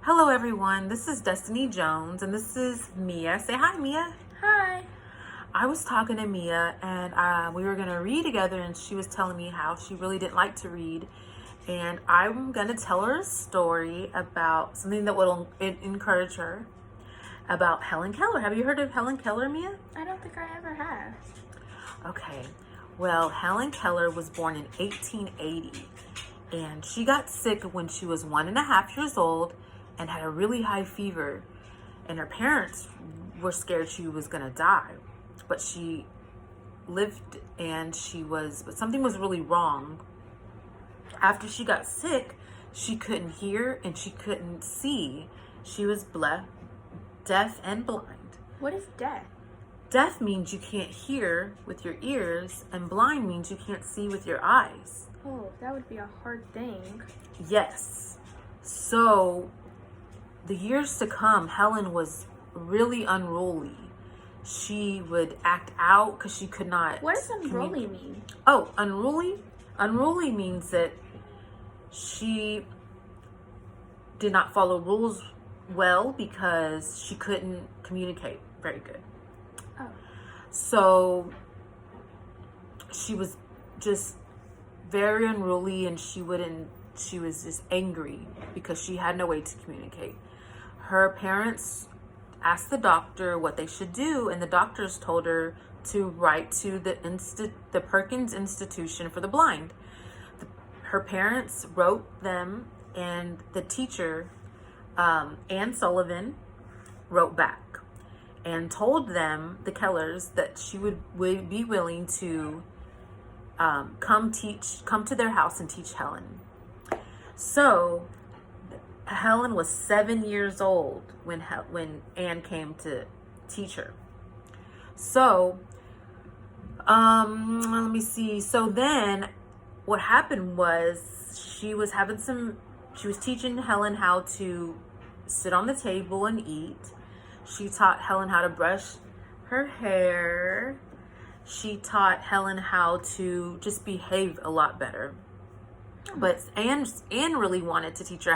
Hello everyone, this is Destiny Jones and this is Mia. Say hi, Mia. Hi. I was talking to Mia and we were going to read together, and she was telling me how she really didn't like to read. And I'm going to tell her a story about something that will encourage her, about Helen Keller. Have you heard of Helen Keller, Mia? I don't think I ever have. Okay. Well, Helen Keller was born in 1880, and she got sick when she was 1.5 years old and had a really high fever. And her parents were scared she was going to die. But she lived, but something was really wrong. After she got sick, she couldn't hear and she couldn't see. She was deaf and blind. What is death? Deaf means you can't hear with your ears, and blind means you can't see with your eyes. Oh, that would be a hard thing. Yes. So, the years to come, Helen was really unruly. She would act out because she could not. What does unruly mean? Oh, unruly? Unruly means that she did not follow rules well because she couldn't communicate very good. Oh. So she was just very unruly, and she was just angry because she had no way to communicate. Her parents asked the doctor what they should do, and the doctors told her to write to the Perkins Institution for the Blind. Her parents wrote them, and the teacher, Anne Sullivan, wrote back and told them, the Kellers, that she would be willing to come to their house and teach Helen. So Helen was 7 years old when Anne came to teach her. So, let me see. So then, what happened was she was teaching Helen how to sit on the table and eat. She taught Helen how to brush her hair. She taught Helen how to just behave a lot better. But Anne really wanted to teach her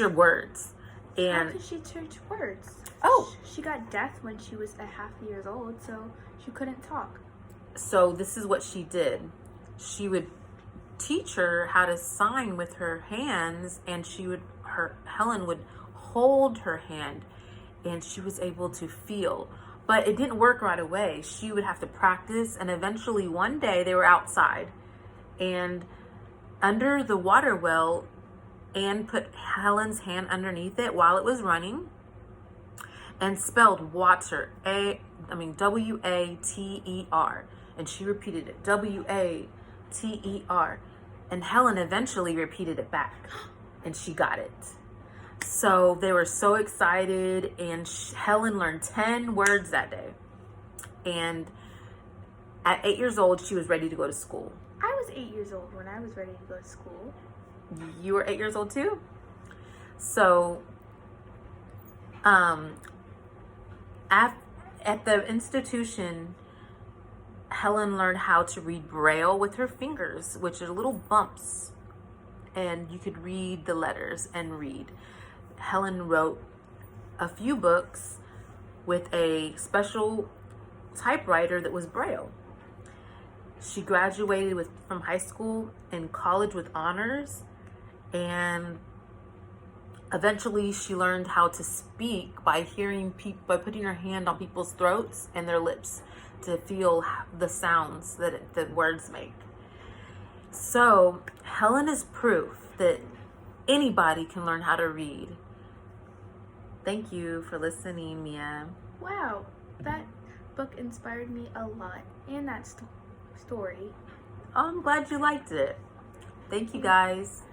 words. And how could she teach words? Oh, she got deaf when she was 1/2 years old, so she couldn't talk. So this is what she did. She would teach her how to sign with her hands, and Helen would hold her hand, and she was able to feel. But it didn't work right away. She would have to practice, and eventually one day they were outside, and under the water well, Anne put Helen's hand underneath it while it was running and spelled water, W-A-T-E-R. And she repeated it, W-A-T-E-R. And Helen eventually repeated it back, and she got it. So they were so excited, and Helen learned 10 words that day. And at 8 years old, she was ready to go to school. I was 8 years old when I was ready to go to school. You were 8 years old too? So, at the institution, Helen learned how to read Braille with her fingers, which are little bumps, and you could read the letters and read. Helen wrote a few books with a special typewriter that was Braille. She graduated from high school and college with honors, and eventually she learned how to speak by putting her hand on people's throats and their lips to feel the sounds that the words make. So Helen is proof that anybody can learn how to read. Thank you for listening, Mia. Wow, that book inspired me a lot, and that story. Oh, I'm glad you liked it. Thank you, guys.